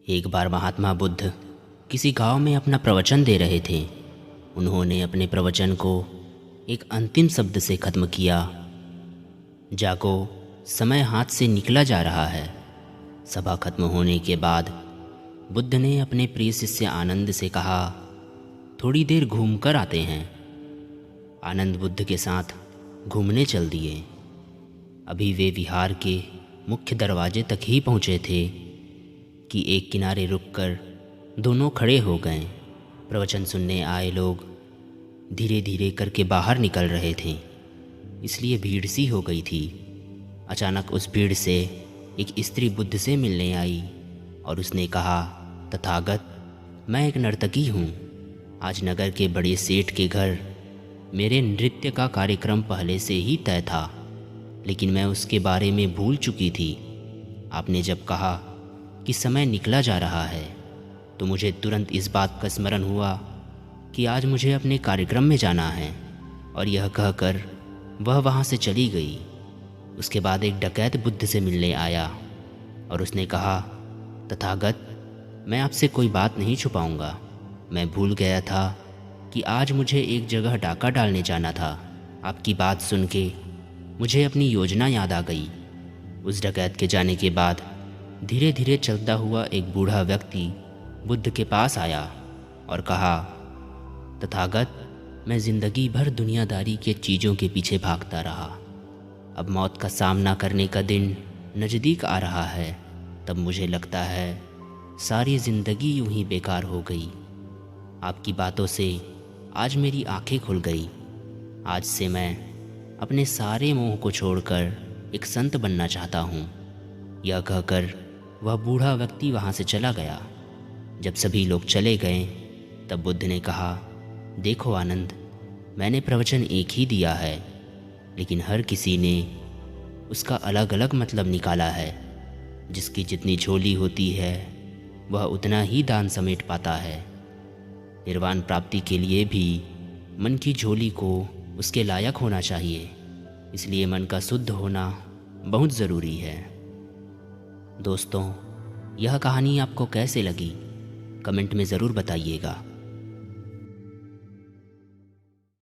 एक बार महात्मा बुद्ध किसी गांव में अपना प्रवचन दे रहे थे। उन्होंने अपने प्रवचन को एक अंतिम शब्द से ख़त्म किया, जागो, समय हाथ से निकला जा रहा है। सभा खत्म होने के बाद बुद्ध ने अपने प्रिय शिष्य आनंद से कहा, थोड़ी देर घूमकर आते हैं। आनंद बुद्ध के साथ घूमने चल दिए। अभी वे विहार के मुख्य दरवाजे तक ही पहुँचे थे कि एक किनारे रुककर दोनों खड़े हो गए। प्रवचन सुनने आए लोग धीरे धीरे करके बाहर निकल रहे थे, इसलिए भीड़ सी हो गई थी। अचानक उस भीड़ से एक स्त्री बुद्ध से मिलने आई और उसने कहा, तथागत, मैं एक नर्तकी हूँ। आज नगर के बड़े सेठ के घर मेरे नृत्य का कार्यक्रम पहले से ही तय था, लेकिन मैं उसके बारे में भूल चुकी थी। आपने जब कहा कि समय निकला जा रहा है तो मुझे तुरंत इस बात का स्मरण हुआ कि आज मुझे अपने कार्यक्रम में जाना है, और यह कहकर वह वहाँ से चली गई। उसके बाद एक डकैत बुद्ध से मिलने आया और उसने कहा, तथागत, मैं आपसे कोई बात नहीं छुपाऊंगा। मैं भूल गया था कि आज मुझे एक जगह डाका डालने जाना था। आपकी बात सुन के मुझे अपनी योजना याद आ गई। उस डकैत के जाने के बाद धीरे धीरे चलता हुआ एक बूढ़ा व्यक्ति बुद्ध के पास आया और कहा, तथागत, मैं ज़िंदगी भर दुनियादारी के चीज़ों के पीछे भागता रहा। अब मौत का सामना करने का दिन नज़दीक आ रहा है। तब मुझे लगता है सारी ज़िंदगी यूं ही बेकार हो गई। आपकी बातों से आज मेरी आंखें खुल गई। आज से मैं अपने सारे मोह को छोड़कर एक संत बनना चाहता हूँ। यह कहकर वह बूढ़ा व्यक्ति वहाँ से चला गया। जब सभी लोग चले गए तब बुद्ध ने कहा, देखो आनंद, मैंने प्रवचन एक ही दिया है, लेकिन हर किसी ने उसका अलग अलग मतलब निकाला है। जिसकी जितनी झोली होती है वह उतना ही दान समेट पाता है। निर्वाण प्राप्ति के लिए भी मन की झोली को उसके लायक होना चाहिए, इसलिए मन का शुद्ध होना बहुत ज़रूरी है। दोस्तों, यह कहानी आपको कैसे लगी कमेंट में ज़रूर बताइएगा।